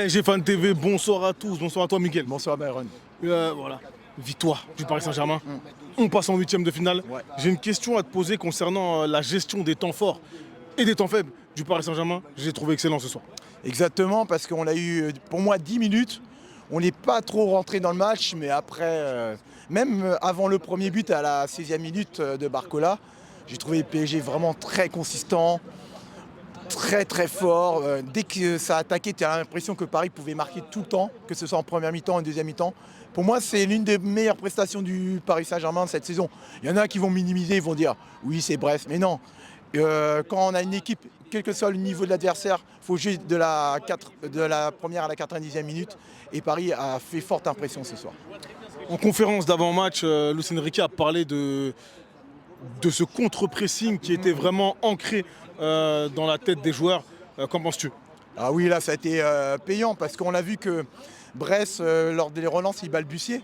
PSG Fan TV, bonsoir à tous, bonsoir à toi Miguel. Bonsoir Byron. Voilà, victoire du Paris Saint-Germain. On passe en huitième de finale. Ouais. J'ai une question à te poser concernant la gestion des temps forts et des temps faibles du Paris Saint-Germain. J'ai trouvé excellent ce soir. Exactement, parce qu'on a eu pour moi 10 minutes. On n'est pas trop rentré dans le match, mais après, même avant le premier but à la 16e minute de Barcola, j'ai trouvé le PSG vraiment très consistant, très fort. Dès que ça attaquait, tu as l'impression que Paris pouvait marquer tout le temps, que ce soit en première mi-temps, en deuxième mi-temps. Pour moi, c'est l'une des meilleures prestations du Paris Saint-Germain cette saison. Il y en a qui vont minimiser, ils vont dire oui, c'est Brest, mais non. Quand on a une équipe, quel que soit le niveau de l'adversaire, il faut jouer de la première à la 90e minute. Et Paris a fait forte impression ce soir. En conférence d'avant-match, Luis Enrique a parlé de ce contre-pressing qui était vraiment ancré dans la tête des joueurs. Qu'en penses-tu? Ah oui, là, ça a été payant parce qu'on a vu que Brest, lors des relances, ils balbutiaient.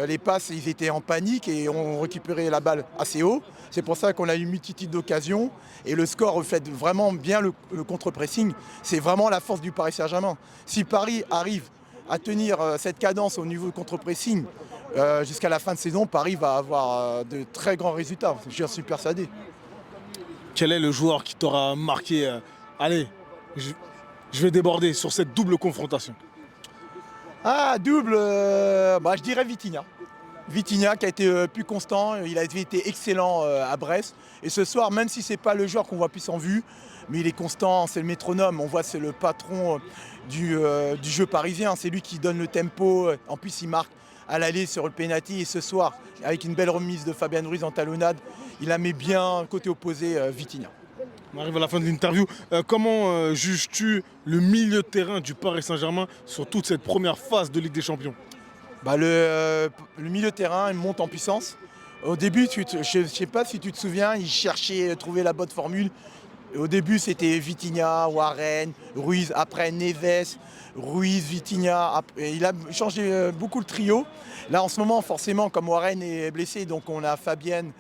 Les passes, ils étaient en panique et ont récupéré la balle assez haut. C'est pour ça qu'on a eu une multitude d'occasions. Et le score reflète vraiment bien le contre-pressing. C'est vraiment la force du Paris Saint-Germain. Si Paris arrive à tenir cette cadence au niveau contre-pressing jusqu'à la fin de saison, Paris va avoir de très grands résultats. Je suis persuadé. Quel est le joueur qui t'aura marqué Allez, je vais déborder sur cette double confrontation. Ah, double, je dirais Vitinha. Vitinha qui a été plus constant, il a été excellent à Brest. Et ce soir, même si ce n'est pas le joueur qu'on voit plus en vue, mais il est constant, c'est le métronome. On voit c'est le patron du jeu parisien, c'est lui qui donne le tempo. En plus, il marque à l'aller sur le penalty. Et ce soir, avec une belle remise de Fabien Ruiz en talonnade, il la met bien côté opposé Vitinha. On arrive à la fin de l'interview. Comment juges-tu le milieu de terrain du Paris Saint-Germain sur toute cette première phase de Ligue des Champions? Le milieu de terrain il monte en puissance. Au début, je ne sais pas si tu te souviens, il cherchait à trouver la bonne formule. Au début, c'était Vitinha, Warren, Ruiz, après Neves, Ruiz, Vitinha. Il a changé beaucoup le trio. Là, en ce moment, forcément, comme Warren est blessé, donc on a Fabienne,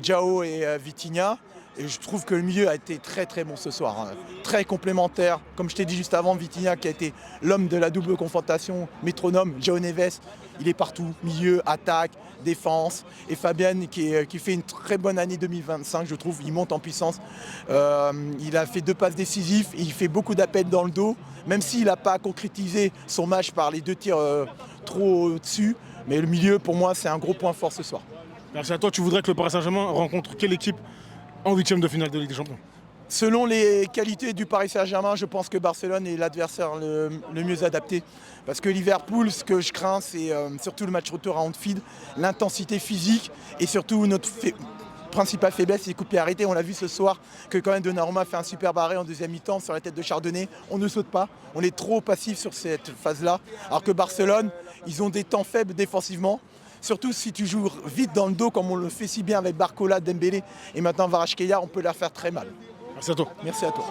João et Vitinha. Et je trouve que le milieu a été très bon ce soir, hein. Très complémentaire. Comme je t'ai dit juste avant, Vitinha qui a été l'homme de la double confrontation, métronome, João Neves, il est partout, milieu, attaque, défense. Et Fabienne qui fait une très bonne année 2025, je trouve, il monte en puissance. Il a fait 2 passes décisives, il fait beaucoup d'appels dans le dos, même s'il n'a pas concrétisé son match par les 2 tirs trop au-dessus. Mais le milieu, pour moi, c'est un gros point fort ce soir. Merci à toi. Tu voudrais que le Paris Saint-Germain rencontre quelle équipe en huitième de finale de Ligue des Champions? Selon les qualités du Paris Saint-Germain, je pense que Barcelone est l'adversaire le mieux adapté. Parce que Liverpool, ce que je crains, c'est surtout le match retour à Anfield, l'intensité physique et surtout notre principale faiblesse, c'est les coups de pied arrêtés. On l'a vu ce soir que quand même Donnarumma fait un super arrêt en deuxième mi-temps sur la tête de Chardonnay. On ne saute pas, on est trop passif sur cette phase-là. Alors que Barcelone, ils ont des temps faibles défensivement. Surtout si tu joues vite dans le dos comme on le fait si bien avec Barcola, Dembélé et maintenant Kvaratskhelia, on peut leur faire très mal. Merci à toi. Merci à toi.